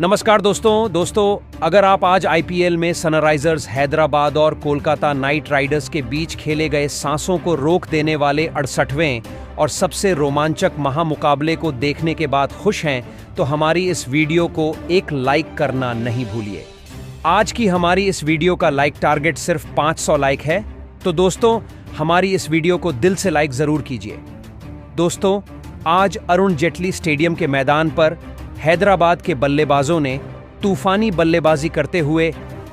नमस्कार दोस्तों अगर आप आज आईपीएल में सनराइजर्स हैदराबाद और कोलकाता नाइट राइडर्स के बीच खेले गए सांसों को रोक देने वाले 68वें और सबसे रोमांचक महामुकाबले को देखने के बाद खुश हैं तो हमारी इस वीडियो को एक लाइक करना नहीं भूलिए। आज की हमारी इस वीडियो का लाइक टारगेट सिर्फ 500 लाइक है, तो दोस्तों हमारी इस वीडियो को दिल से लाइक जरूर कीजिए। दोस्तों आज अरुण जेटली स्टेडियम के मैदान पर हैदराबाद के बल्लेबाजों ने तूफानी बल्लेबाजी करते हुए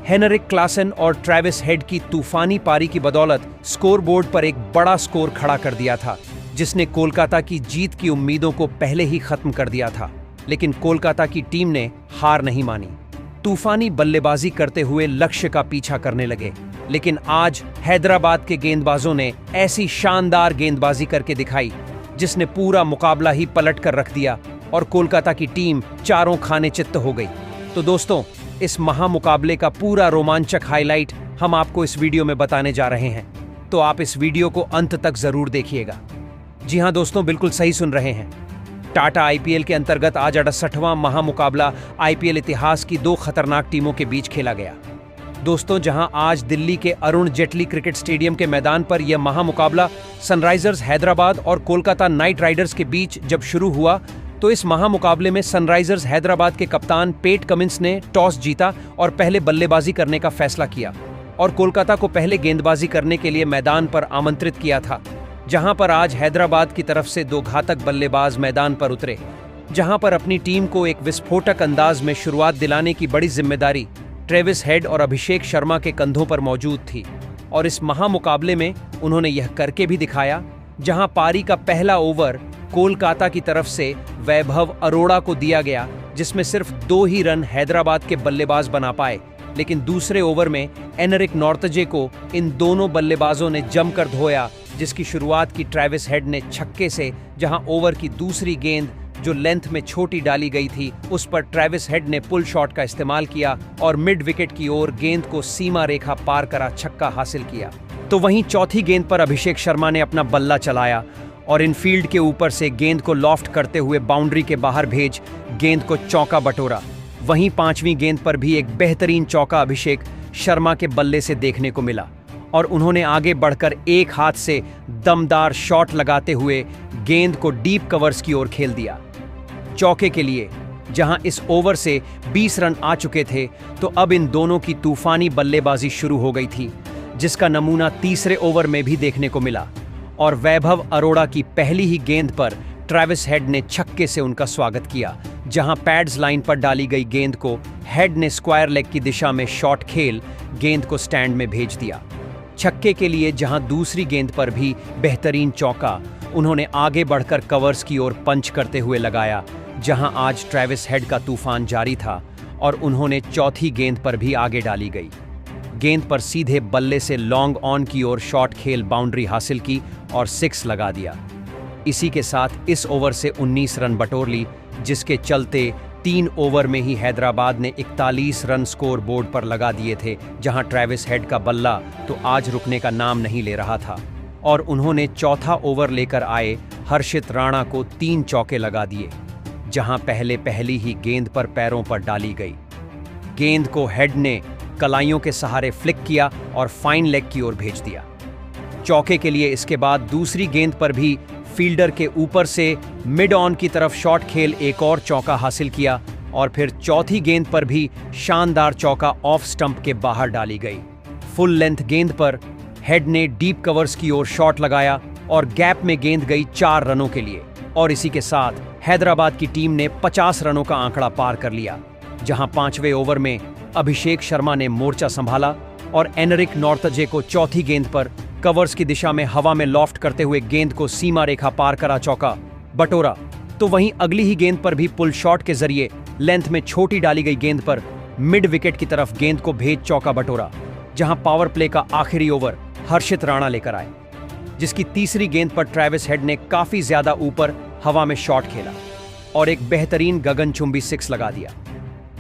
हेनरिक क्लासन और ट्रेविस हेड की तूफानी पारी की बदौलत स्कोरबोर्ड पर एक बड़ा स्कोर खड़ा कर दिया था, जिसने कोलकाता की जीत की उम्मीदों को पहले ही खत्म कर दिया था। लेकिन कोलकाता की टीम ने हार नहीं मानी, तूफानी बल्लेबाजी करते हुए लक्ष्य का पीछा करने लगे। लेकिन आज हैदराबाद के गेंदबाजों ने ऐसी शानदार गेंदबाजी करके दिखाई जिसने पूरा मुकाबला ही पलट कर रख दिया और कोलकाता की टीम चारों खाने चित्त हो गई। तो दोस्तों इस महामुकाबले का पूरा रोमांचक हाईलाइट हम आपको इस वीडियो में बताने जा रहे हैं, तो आप इस वीडियो को अंत तक जरूर देखिएगा। जी हां दोस्तों, बिल्कुल सही सुन रहे हैं। टाटा आईपीएल के अंतर्गत आज 68वां महामुकाबला आईपीएल इतिहास की दो खतरनाक टीमों के बीच खेला गया। दोस्तों जहां आज दिल्ली के अरुण जेटली क्रिकेट स्टेडियम के मैदान पर यह महामुकाबला सनराइजर्स हैदराबाद और कोलकाता नाइट राइडर्स के बीच जब शुरू हुआ, तो इस महामुकाबले में सनराइजर्स हैदराबाद के कप्तान पैट कमिंस ने टॉस जीता और पहले बल्लेबाजी करने का फैसला किया और कोलकाता को पहले गेंदबाजी करने के लिए मैदान पर आमंत्रित किया था। जहां पर आज हैदराबाद की तरफ से दो घातक बल्लेबाज मैदान पर उतरे, जहां पर अपनी टीम को एक विस्फोटक अंदाज में शुरुआत दिलाने की बड़ी जिम्मेदारी ट्रेविस हेड और अभिषेक शर्मा के कंधों पर मौजूद थी। और इस महामुकाबले में उन्होंने यह करके भी दिखाया, जहां पारी का पहला ओवर कोलकाता की तरफ से वैभव अरोड़ा को दिया गया, जिसमें सिर्फ 2 ही रन हैदराबाद के बल्लेबाज बना पाए। लेकिन दूसरे ओवर में एनरिक नॉर्थजे को इन दोनों बल्लेबाजों ने जमकर धोया, जिसकी शुरुआत की ट्रेविस हेड ने छक्के से, जहां ओवर की दूसरी गेंद जो लेंथ में छोटी डाली गई थी उस पर ट्रेविस हेड ने पुल शॉट का इस्तेमाल किया और मिड विकेट की ओर गेंद को सीमा रेखा पार करा छक्का हासिल किया। तो वहीं चौथी गेंद पर अभिषेक शर्मा ने अपना बल्ला चलाया और इनफील्ड के ऊपर से गेंद को लॉफ्ट करते हुए बाउंड्री के बाहर भेज गेंद को चौका बटोरा। वहीं 5वीं गेंद पर भी एक बेहतरीन चौका अभिषेक शर्मा के बल्ले से देखने को मिला और उन्होंने आगे बढ़कर एक हाथ से दमदार शॉट लगाते हुए गेंद को डीप कवर्स की ओर खेल दिया चौके के लिए। जहां इस ओवर से 20 रन आ चुके थे, तो अब इन दोनों की तूफानी बल्लेबाजी शुरू हो गई थी, जिसका नमूना तीसरे ओवर में भी देखने को मिला और वैभव अरोड़ा की पहली ही गेंद पर ट्रेविस हेड ने छक्के से उनका स्वागत किया। जहां पैड्स लाइन पर डाली गई गेंद को हेड ने स्क्वायर लेग की दिशा में शॉट खेल गेंद को स्टैंड में भेज दिया छक्के के लिए। जहां दूसरी गेंद पर भी बेहतरीन चौका उन्होंने आगे बढ़कर कवर्स की ओर पंच करते हुए लगाया, जहां आज ट्रेविस हेड का तूफान जारी था और उन्होंने चौथी गेंद पर भी आगे डाली गई गेंद पर सीधे बल्ले से लॉन्ग ऑन की ओर शॉट खेल बाउंड्री हासिल की और 6 लगा दिया। इसी के साथ इस ओवर से 19 रन बटोर ली, जिसके चलते 3 ओवर में ही हैदराबाद ने 41 रन स्कोर बोर्ड पर लगा दिए थे। जहां ट्रेविस हेड का बल्ला तो आज रुकने का नाम नहीं ले रहा था और उन्होंने चौथा ओवर लेकर आए हर्षित राणा को 3 चौके लगा दिए, जहां पहली ही गेंद पर पैरों पर डाली गई गेंद को हेड ने कलाइयों के सहारे फ्लिक किया और फाइन लेग की ओर भेज दिया चौके के लिए। इसके बाद दूसरी गेंद पर भी फील्डर के ऊपर से मिड ऑन की तरफ शॉट खेल एक और चौका हासिल किया और फिर चौथी गेंद पर भी शानदार चौका ऑफ स्टंप के बाहर डाली गई। फुल लेंथ गेंद पर हेड ने डीप कवर्स की ओर शॉट लगाया और गैप में गेंद गई 4 रनों के लिए और इसी के साथ हैदराबाद की टीम ने 50 रनों का आंकड़ा पार कर लिया। जहां 5वें ओवर में अभिषेक शर्मा ने मोर्चा संभाला और एनरिक नॉर्थजे को चौथी गेंद पर कवर्स की दिशा में हवा में लॉफ्ट करते हुए गेंद को सीमा रेखा पार करा चौका बटोरा। तो वहीं अगली ही गेंद पर भी पुल शॉट के जरिए लेंथ में छोटी डाली गई गेंद पर मिड विकेट की तरफ गेंद को भेज चौका बटोरा। जहां पावर प्ले का आखिरी ओवर हर्षित राणा लेकर आए, जिसकी तीसरी गेंद पर ट्रेविस हेड ने काफी ज्यादा ऊपर हवा में शॉट खेला और एक बेहतरीन गगनचुंबी 6 लगा दिया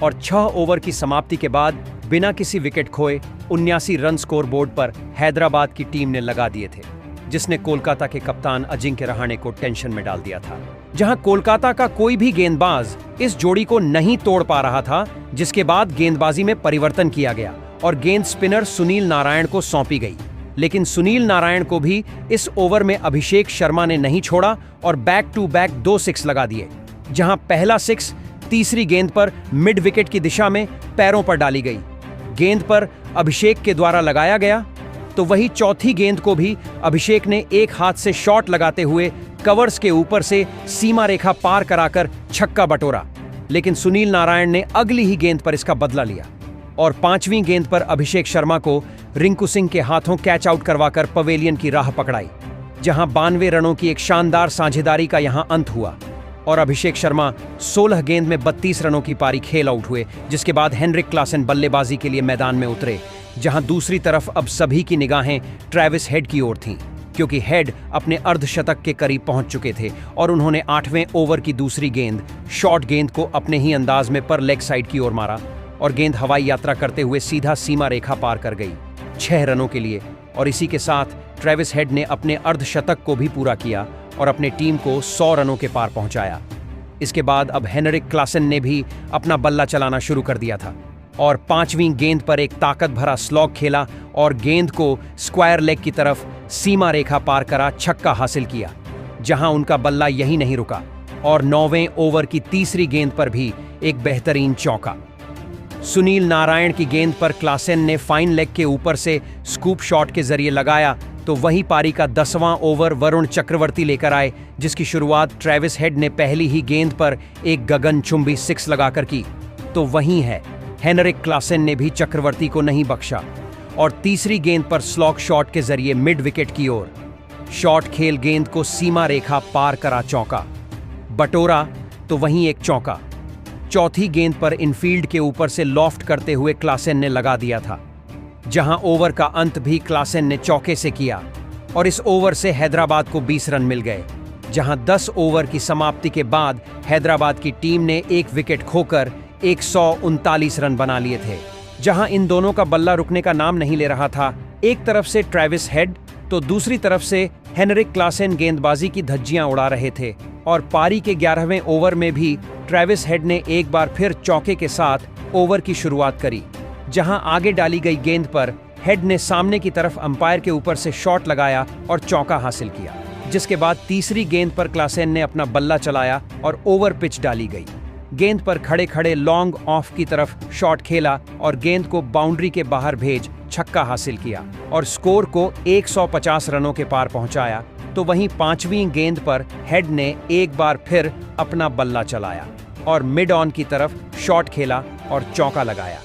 और 6 ओवर की समाप्ति के बाद बिना किसी विकेट खोए 79 रन स्कोर बोर्ड पर हैदराबाद की टीम ने लगा दिए थे, जिसने कोलकाता के कप्तान अजिंक्य रहाणे को टेंशन में डाल दिया था। जहां कोलकाता का कोई भी गेंदबाज इस जोड़ी को नहीं तोड़ पा रहा था, जिसके बाद गेंदबाजी में परिवर्तन किया गया और गेंद स्पिनर सुनील नारायण को सौंपी गई। लेकिन सुनील नारायण को भी इस ओवर में अभिषेक शर्मा ने नहीं छोड़ा और बैक टू बैक 2 सिक्स लगा दिए, जहां पहला सिक्स तीसरी गेंद पर मिड विकेट की दिशा में पैरों पर डाली गई। गेंद पर अभिषेक के द्वारा लगाया गया तो वही चौथी गेंद को भी अभिषेक ने एक हाथ से शॉट लगाते हुए कवर्स के ऊपर से सीमा रेखा पार कराकर छक्का बटोरा। लेकिन सुनील नारायण ने अगली ही गेंद पर इसका बदला लिया और 5वीं गेंद पर अभिषेक शर्मा को रिंकू सिंह के हाथों कैच आउट करवाकर पवेलियन की राह पकड़ाई, जहां 92 रनों की एक शानदार साझेदारी का यहां अंत हुआ और अभिषेक शर्मा 16 गेंद में 32 रनों की पारी खेल आउट हुए। जिसके बाद हेनरिक क्लासेन बल्लेबाजी के लिए मैदान में उतरे, जहां दूसरी तरफ अब सभी की निगाहें ट्रेविस हेड की ओर थीं, क्योंकि हेड अपने अर्धशतक के करीब पहुंच चुके थे और उन्होंने 8वें ओवर की दूसरी गेंद शॉर्ट गेंद को अपने ही अंदाज में पर लेग साइड की ओर मारा और गेंद हवाई यात्रा करते हुए सीधा सीमा रेखा पार कर गई 6 रनों के लिए। और इसी के साथ ट्रेविस हेड ने अपने अर्धशतक को भी पूरा किया और अपने टीम को 100 रनों के पार पहुंचाया। इसके बाद अब हेनरिक क्लासेन ने भी अपना बल्ला चलाना शुरू कर दिया था और 5वीं गेंद पर एक ताकत भरा स्लॉग खेला और गेंद को स्क्वायर लेग की तरफ सीमा रेखा पार करा छक्का हासिल किया, जहां उनका बल्ला यही नहीं रुका और 9वें ओवर की तीसरी गेंद पर भी एक बेहतरीन चौका। सुनील नारायण की गेंद पर क्लासेन ने फाइन लेग के ऊपर से स्कूप शॉट के जरिए लगाया तो वही पारी का 10वां ओवर वरुण चक्रवर्ती लेकर आए, जिसकी शुरुआत ट्रेविस हेड ने पहली ही गेंद पर एक गगनचुंबी 6 लगाकर की। तो वहीं है हेनरिक क्लासेन ने भी चक्रवर्ती को नहीं बख्शा और तीसरी गेंद पर स्लॉग शॉट के जरिए मिड विकेट की ओर शॉट खेल गेंद को सीमा रेखा पार करा चौका बटोरा तो वहीं एक चौका। चौथी गेंद पर इनफील्ड के ऊपर से लॉफ्ट करते हुए क्लासेन ने लगा दिया था, जहां ओवर का अंत भी क्लासेन ने चौके से किया और इस ओवर से हैदराबाद को 20 रन मिल गए, जहां 10 ओवर की समाप्ति के बाद हैदराबाद की टीम ने एक विकेट खोकर 139 रन बना लिए थे। जहां इन दोनों का बल्ला रुकने का नाम नहीं ले रहा था, एक तरफ से ट्रेविस हेड तो दूसरी तरफ से हेनरिक क्लासेन गेंदबाजी की धज्जियां उड़ा रहे थे और पारी के 11वें ओवर में भी ट्रेविस हेड ने एक बार फिर चौके के साथ ओवर की शुरुआत करी, जहां आगे डाली गई गेंद पर हेड ने सामने की तरफ अंपायर के ऊपर से शॉट लगाया और चौका हासिल किया। जिसके बाद तीसरी गेंद पर क्लासेन ने अपना बल्ला चलाया और ओवर पिच डाली गई। गेंद पर खड़े खड़े लॉन्ग ऑफ की तरफ शॉट खेला और गेंद को बाउंड्री के बाहर भेज छक्का हासिल किया और स्कोर को 150 रनों के पार पहुंचाया। तो वहीं 5वीं गेंद पर हेड ने एक बार फिर अपना बल्ला चलाया और मिड ऑन की तरफ शॉट खेला और चौका लगाया,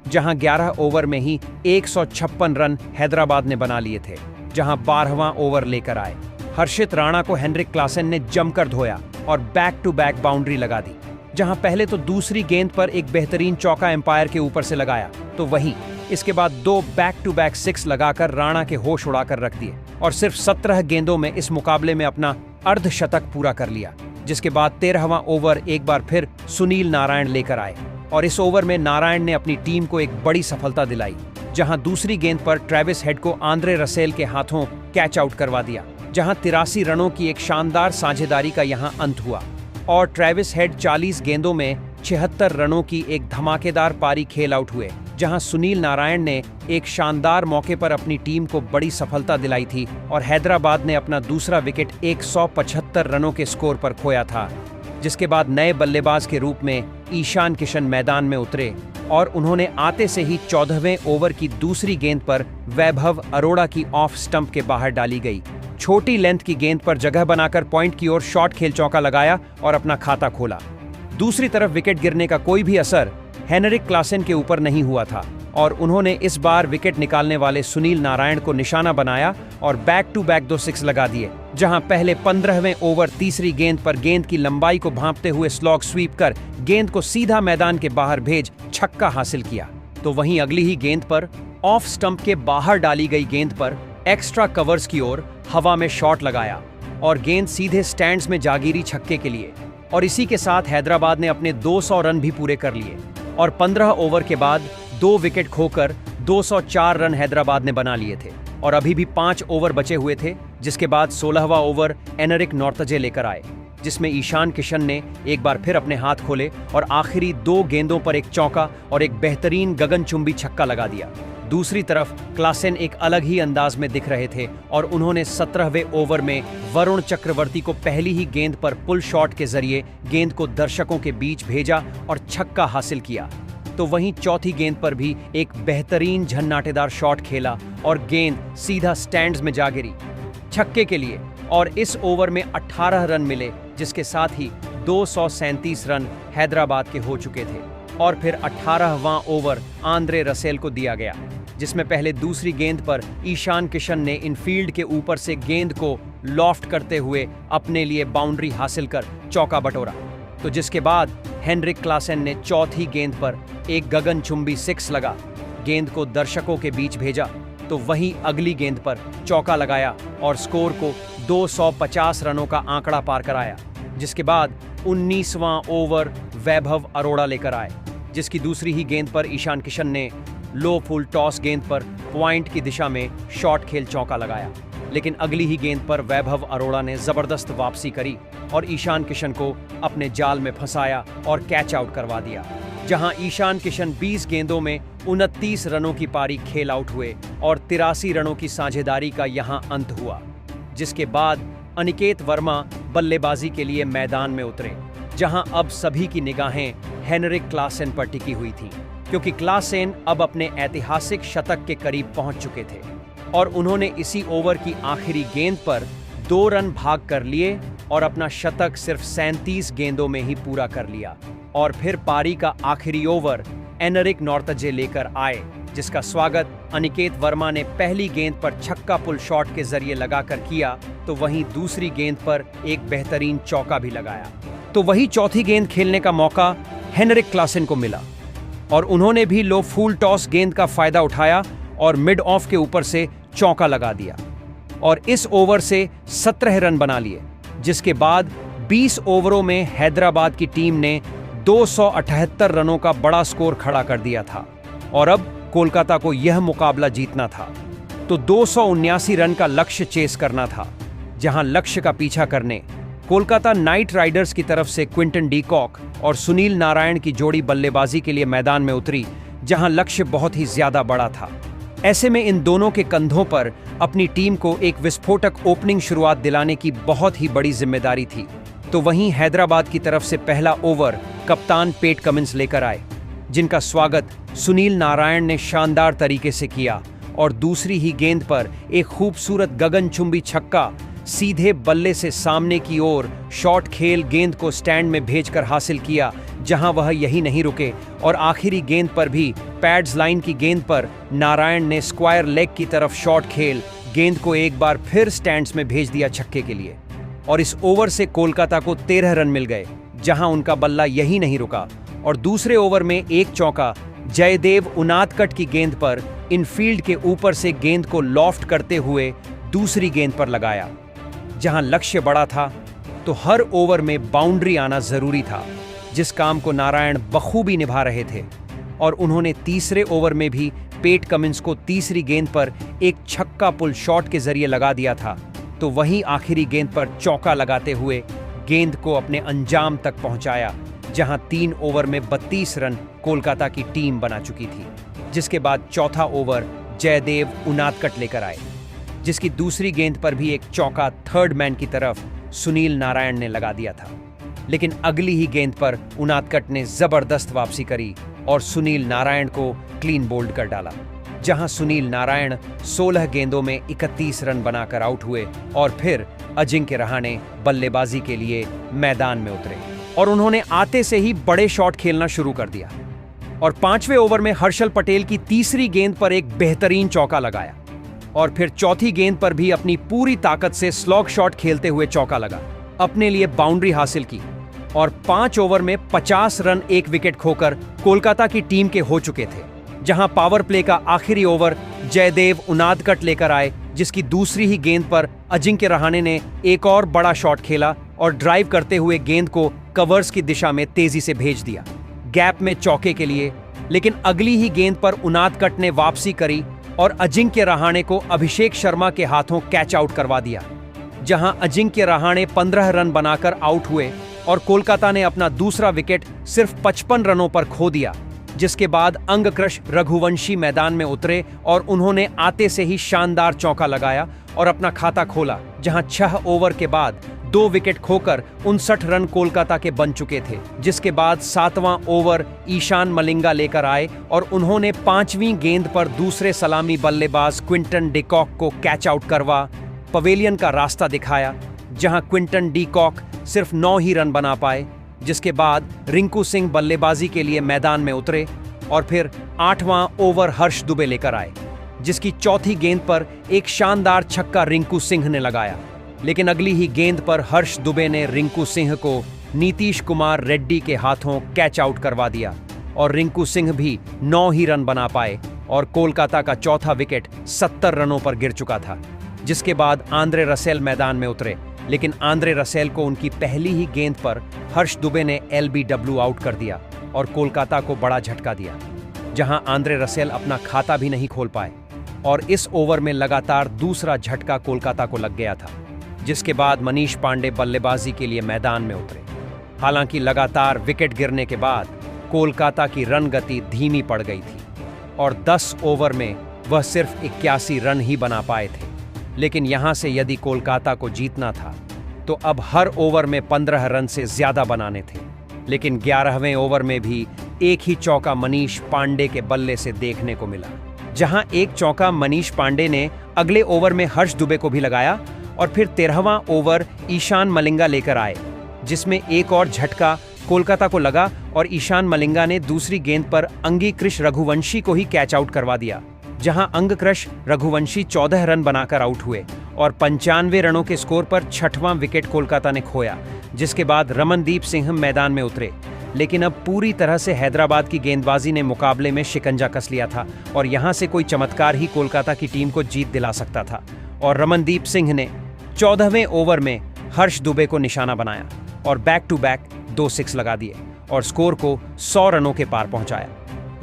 जहां 11 ओवर में ही 156 रन हैदराबाद ने बना लिए थे। जहां 12वां ओवर लेकर आए, हर्षित राणा को हेनरिक क्लासेन ने जमकर धोया और बैक टू बैक बाउंड्री लगा दी, जहां पहले तो दूसरी गेंद पर एक बेहतरीन चौका एम्पायर के ऊपर से लगाया, तो वहीं इसके बाद 2 बैक टू बैक 6 लगाकर राणा के होश उड़ाकर रख दिए और सिर्फ 17 गेंदों में इस मुकाबले में अपना अर्धशतक पूरा कर लिया। जिसके बाद 13वां ओवर एक बार फिर सुनील नारायण लेकर आए और इस ओवर में नारायण ने अपनी टीम को एक बड़ी सफलता दिलाई, जहां दूसरी गेंद पर ट्रेविस हेड को आंद्रे रसेल के हाथों कैच आउट करवा दिया, जहां 83 रनों की एक शानदार साझेदारी का यहां अंत हुआ और ट्रेविस हेड 40 गेंदों में 76 रनों की एक धमाकेदार पारी खेल आउट हुए, जहां सुनील नारायण ने एक शानदार मौके पर अपनी टीम को बड़ी सफलता दिलाई थी और हैदराबाद ने अपना दूसरा विकेट 175 रनों के स्कोर पर खोया था। जिसके बाद नए बल्लेबाज के रूप में ईशान किशन मैदान में उतरे और उन्होंने आते से ही 14वें ओवर की दूसरी गेंद पर वैभव अरोड़ा की ऑफ स्टंप के बाहर डाली गई छोटी लेंथ की गेंद पर जगह बनाकर पॉइंट की ओर शॉट खेल चौका लगाया और अपना खाता खोला। दूसरी तरफ विकेट गिरने का कोई भी असर हेनरिक क्लासेन के ऊपर नहीं हुआ था और उन्होंने इस बार विकेट निकालने वाले सुनील नारायण को निशाना बनाया और बैक टू बैक 2 6 लगा दिए, जहां पहले 15वें ओवर तीसरी गेंद पर गेंद की लंबाई को भांपते हुए स्लॉग स्वीप कर गेंद को सीधा मैदान के बाहर भेज छक्का हासिल किया। तो वहीं अगली ही गेंद पर ऑफ स्टंप के बाहर डाली गई गेंद पर एक्स्ट्रा कवर्स की ओर हवा में शॉट लगाया और गेंद सीधे स्टैंड्स में जागीरी छक्के के लिए और इसी के साथ हैदराबाद ने अपने 200 रन भी पूरे कर लिए और 15 ओवर के बाद 2 विकेट खोकर 204 रन हैदराबाद ने बना लिए थे और अभी भी 5 ओवर बचे हुए थे। जिसके बाद 16वां ओवर एनरिक नॉर्थजे लेकर आए जिसमें ईशान किशन ने एक बार फिर अपने हाथ खोले और आखिरी 2 गेंदों पर एक चौका और एक बेहतरीन गगनचुंबी छक्का लगा दिया। दूसरी तरफ क्लासेन एक अलग ही अंदाज में दिख रहे थे और उन्होंने 17वें ओवर में वरुण चक्रवर्ती को पहली ही गेंद पर पुल शॉट के जरिए गेंद को दर्शकों के बीच भेजा और छक्का हासिल किया। तो वहीं चौथी गेंद पर भी एक बेहतरीन झन्नाटेदार शॉट खेला और गेंद सीधा स्टैंड्स में जा गिरी छक्के के लिए, और इस ओवर में 18 रन मिले, जिसके साथ ही 237 रन हैदराबाद के हो चुके थे। और फिर 18वां ओवर आंद्रे रसेल को दिया गया, जिसमें पहले दूसरी गेंद पर ईशान किशन ने इनफील्ड के ऊपर से गेंद को लॉफ्ट करते हुए अपने लिए बाउंड्री हासिल कर चौका बटोरा। तो जिसके बाद हेनरिक क्लासेन ने चौथी गेंद पर एक गगनचुंबी 6 लगा गेंद को दर्शकों के बीच भेजा, तो वहीं अगली गेंद पर चौका लगाया और स्कोर को 250 रनों का आंकड़ा पार कराया। जिसके बाद 19वां ओवर वैभव अरोड़ा लेकर आए, जिसकी दूसरी ही गेंद पर ईशान किशन ने लो फुल टॉस गेंद पर पॉइंट की दिशा में शॉर्ट खेल चौका लगाया। लेकिन अगली ही गेंद पर वैभव अरोड़ा ने जबरदस्त वापसी करी और ईशान किशन को अपने जाल में फंसाया और कैच आउट करवा दिया, जहां ईशान किशन 20 गेंदों में 29 रनों की पारी खेल आउट हुए और 83 रनों की साझेदारी का यहां अंत हुआ। जिसके बाद अनिकेत वर्मा बल्लेबाजी के लिए मैदान में उतरे, जहां अब सभी की निगाहें हेनरिक क्लासेन पर टिकी हुई थीं, क्योंकि क्लासेन अब अपने ऐतिहासिक शतक के करीब पहुंच चुके थे और उन्होंने इसी ओवर की आखिरी गेंद पर 2 रन भाग कर लिए और अपना शतक सिर्फ 37 गेंदों में ही पूरा कर लिया। और फिर पारी का आखिरी ओवर एनरिक नॉर्थजे लेकर आए, जिसका स्वागत अनिकेत वर्मा ने पहली गेंद पर छक्का पुल शॉट के जरिए लगाकर किया, तो वहीं दूसरी गेंद पर एक बेहतरीन चौका भी लगाया। तो वही चौथी गेंद खेलने का मौका हेनरिक क्लासेन को मिला और उन्होंने भी लो फुल टॉस गेंद का फायदा उठाया और मिड ऑफ के ऊपर से चौका लगा दिया और इस ओवर से 17 रन बना लिए। जिसके बाद 20 ओवरों में हैदराबाद की टीम ने 278 रनों का बड़ा स्कोर खड़ा कर दिया था और अब कोलकाता को यह मुकाबला जीतना था। तो 279 रन का लक्ष्य चेस करना था, जहां लक्ष्य का पीछा करने कोलकाता नाइट राइडर्स की तरफ से क्विंटन डी कॉक और सुनील नारायण की जोड़ी बल्लेबाजी के लिए मैदान में उतरी, जहां लक्ष्य बहुत ही ज्यादा बड़ा था। ऐसे में इन दोनों के कंधों पर अपनी टीम को एक विस्फोटक ओपनिंग शुरुआत दिलाने की बहुत ही बड़ी जिम्मेदारी थी। तो वहीं हैदराबाद की तरफ से पहला ओवर कप्तान पेट कमिंस लेकर आए, जिनका स्वागत सुनील नारायण ने शानदार तरीके से किया और दूसरी ही गेंद पर एक खूबसूरत गगनचुंबी छक्का सीधे बल्ले से सामने की ओर शॉट खेल गेंद को स्टैंड में भेजकर हासिल किया, जहां वह यही नहीं रुके और आखिरी गेंद पर भी पैड्स लाइन की गेंद पर नारायण ने स्क्वायर लेग की तरफ शॉट खेल गेंद को एक बार फिर स्टैंड्स में भेज दिया छक्के के लिए। और इस ओवर से कोलकाता को 13 रन मिल गए, जहां उनका बल्ला यही नहीं रुका और दूसरे ओवर में एक चौका जयदेव उनादकट की गेंद पर इनफील्ड के ऊपर से गेंद को लॉफ्ट करते हुए दूसरी गेंद पर लगाया। जहां लक्ष्य बड़ा था तो हर ओवर में बाउंड्री आना जरूरी था, जिस काम को नारायण बखूबी निभा रहे थे और उन्होंने तीसरे ओवर में भी पेट कमिंस को तीसरी गेंद पर एक छक्का पुल शॉट के जरिए लगा दिया था। तो वहीं आखिरी गेंद पर चौका लगाते हुए गेंद को अपने अंजाम तक पहुंचाया, जहां 3 ओवर में 32 रन कोलकाता की टीम बना चुकी थी। जिसके बाद चौथा ओवर जयदेव उनादकट लेकर आए, जिसकी दूसरी गेंद पर भी एक चौका थर्ड मैन की तरफ सुनील नारायण ने लगा दिया था। लेकिन अगली ही गेंद पर उनादकट ने जबरदस्त वापसी करी और सुनील नारायण को क्लीन बोल्ड कर डाला, जहां सुनील नारायण 16 गेंदों में 31 रन बनाकर आउट हुए और फिर अजिंक्य रहाणे बल्लेबाजी के लिए मैदान में उतरे और उन्होंने आते से ही बड़े शॉट खेलना शुरू कर दिया और 5वें ओवर में हर्षल पटेल की तीसरी गेंद पर एक बेहतरीन चौका लगाया और फिर चौथी गेंद पर भी अपनी पूरी ताकत से स्लॉग शॉट खेलते हुए चौका लगा, अपने लिए बाउंड्री हासिल की और 5 ओवर में 50 रन एक विकेट खोकर कोलकाता की टीम के हो चुके थे। जहां पावर प्ले का आखिरी ओवर जयदेव उनादकट लेकर आए, जिसकी दूसरी ही गेंद पर अजिंक्य रहाणे ने एक और बड़ा शॉट खेला और ड्राइव करते हुए गेंद को कवर्स की दिशा में तेजी से भेज दिया गैप में चौके के लिए। लेकिन अगली ही गेंद पर उनादकट ने वापसी करी और अजिंक्य रहाणे को अभिषेक शर्मा के हाथों कैच आउट करवा दिया जहां अजिंक्य रहाणे 15 रन बनाकर आउट हुए और कोलकाता ने अपना दूसरा विकेट सिर्फ 55 रनों पर खो दिया, जिसके बाद अंगक्रश रघुवंशी मैदान में उतरे और उन्होंने आते से ही शानदार चौका लगाया और अपना खाता खोला, जहां 6 ओवर के बाद 2 विकेट खोकर 59 रन कोलकाता के बन चुके थे। जिसके बाद 7वां ओवर ईशान मलिंगा लेकर आए और उन्होंने 5वीं गेंद पर दूसरे सलामी बल्लेबाज क्विंटन डी कॉक को कैच आउट करवा पवेलियन का रास्ता दिखाया, जहां क्विंटन डी कॉक सिर्फ 9 ही रन बना पाए। जिसके बाद रिंकू सिंह बल्लेबाजी के लिए मैदान में उतरे और फिर 8वां ओवर हर्ष दुबे लेकर आए, जिसकी चौथी गेंद पर एक शानदार छक्का रिंकू सिंह ने लगाया। लेकिन अगली ही गेंद पर हर्ष दुबे ने रिंकू सिंह को नीतीश कुमार रेड्डी के हाथों कैच आउट करवा दिया और रिंकू सिंह भी 9 ही रन बना पाए और कोलकाता का चौथा विकेट 70 रनों पर गिर चुका था। जिसके बाद आंद्रे रसेल मैदान में उतरे, लेकिन आंद्रे रसेल को उनकी पहली ही गेंद पर हर्ष दुबे ने LBW आउट कर दिया और कोलकाता को बड़ा झटका दिया, जहां आंद्रे रसेल अपना खाता भी नहीं खोल पाए और इस ओवर में लगातार दूसरा झटका कोलकाता को लग गया था। जिसके बाद मनीष पांडे बल्लेबाजी के लिए मैदान में उतरे। हालांकि लगातार विकेट गिरने के बाद कोलकाता की रन गति धीमी पड़ गई थी और 10 ओवर में वह सिर्फ 81 रन ही बना पाए थे। लेकिन यहां से यदि कोलकाता को जीतना था तो अब हर ओवर में 15 रन से ज्यादा बनाने थे। लेकिन 11वें ओवर में भी एक ही चौका मनीष पांडे के बल्ले से देखने को मिला, जहां एक चौका मनीष पांडे ने अगले ओवर में हर्ष दुबे को भी लगाया और फिर 13वां ओवर ईशान मलिंगा लेकर आए, जिसमें एक और झटका कोलकाता को लगा और ईशान मलिंगा ने दूसरी गेंद पर अंगीकृश रघुवंशी को ही कैच आउट करवा दिया, जहां अंगक्रश रघुवंशी 14 रन बनाकर आउट हुए और 95 रनों के स्कोर पर 6वां विकेट कोलकाता ने खोया। जिसके बाद रमनदीप सिंह मैदान में उतरे, लेकिन अब पूरी तरह से हैदराबाद की गेंदबाजी ने मुकाबले में शिकंजा कस लिया था और यहां से कोई चमत्कार ही कोलकाता की टीम को जीत दिला सकता था। और रमनदीप सिंह ने 14वें ओवर में हर्ष दुबे को निशाना बनाया और बैक टू बैक 2 6 लगा दिए और स्कोर को 100 रनों के पार पहुंचाया।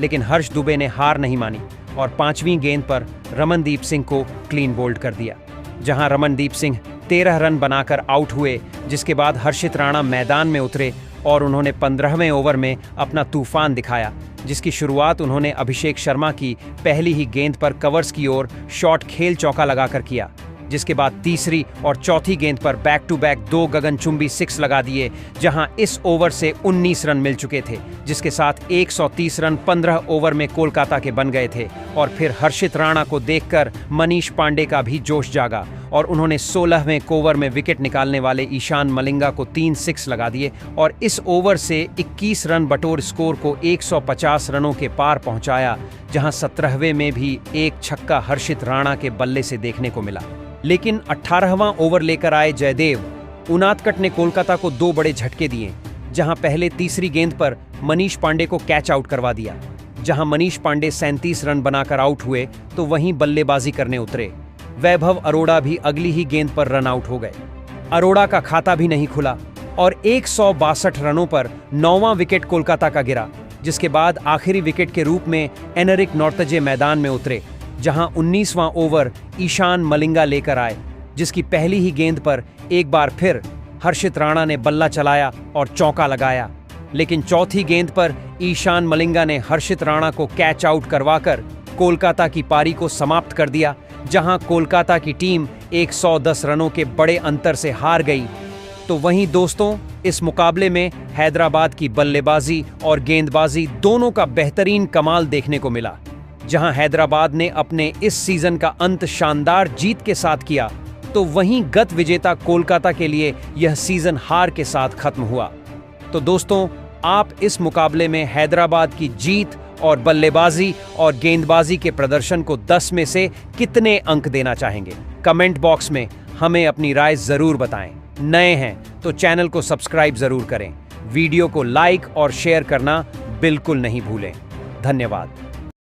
लेकिन हर्ष दुबे ने हार नहीं मानी और 5वीं गेंद पर रमनदीप सिंह को क्लीन बोल्ड कर दिया, जहां रमनदीप सिंह 13 रन बनाकर आउट हुए। जिसके बाद हर्षित राणा मैदान में उतरे और उन्होंने 15वें ओवर में अपना तूफान दिखाया, जिसकी शुरुआत उन्होंने अभिषेक शर्मा की पहली ही गेंद पर कवर्स की ओर शॉट खेल चौका लगाकर किया। जिसके बाद तीसरी और चौथी गेंद पर बैक टू बैक 2 गगनचुंबी 6 लगा दिए, जहां इस ओवर से 19 रन मिल चुके थे, जिसके साथ 130 रन 15 ओवर में कोलकाता के बन गए थे। और फिर हर्षित राणा को देखकर मनीष पांडे का भी जोश जागा और उन्होंने 16वें ओवर में विकेट निकालने वाले ईशान मलिंगा को 3 6 लगा दिए और इस ओवर से 21 रन बटोर स्कोर को 150 रनों के पार पहुंचाया, जहां 17वें में भी एक छक्का हर्षित राणा के बल्ले से देखने को मिला। लेकिन 18वां ओवर लेकर आए जयदेव उनादकट ने कोलकाता को 2 बड़े झटके दिए, जहां पहले तीसरी गेंद पर मनीष पांडे को कैच आउट करवा दिया, जहां मनीष पांडे 37 रन बनाकर आउट हुए तो वहीं बल्लेबाजी करने उतरे वैभव अरोड़ा भी अगली ही गेंद पर रन आउट हो गए। अरोड़ा का खाता भी नहीं खुला और 162 रनों पर 9वां विकेट कोलकाता का गिरा, जिसके बाद आखिरी विकेट के रूप में एनरिक नॉर्तजे मैदान में उतरे, जहां 19वां ओवर ईशान मलिंगा लेकर आए, जिसकी पहली ही गेंद पर एक बार फिर हर्षित राणा ने बल्ला चलाया और चौका लगाया। लेकिन चौथी गेंद पर ईशान मलिंगा ने हर्षित राणा को कैच आउट करवाकर कोलकाता की पारी को समाप्त कर दिया, जहां कोलकाता की टीम 110 रनों के बड़े अंतर से हार गई। तो वहीं दोस्तों, इस मुकाबले में हैदराबाद की बल्लेबाजी और गेंदबाजी दोनों का बेहतरीन कमाल देखने को मिला, जहां हैदराबाद ने अपने इस सीजन का अंत शानदार जीत के साथ किया, तो वहीं गत विजेता कोलकाता के लिए यह सीजन हार के साथ खत्म हुआ। तो दोस्तों, आप इस मुकाबले में हैदराबाद की जीत और बल्लेबाजी और गेंदबाजी के प्रदर्शन को 10 में से कितने अंक देना चाहेंगे? कमेंट बॉक्स में हमें अपनी राय जरूर बताएं। नए हैं तो चैनल को सब्सक्राइब जरूर करें। वीडियो को लाइक और शेयर करना बिल्कुल नहीं भूलें। धन्यवाद।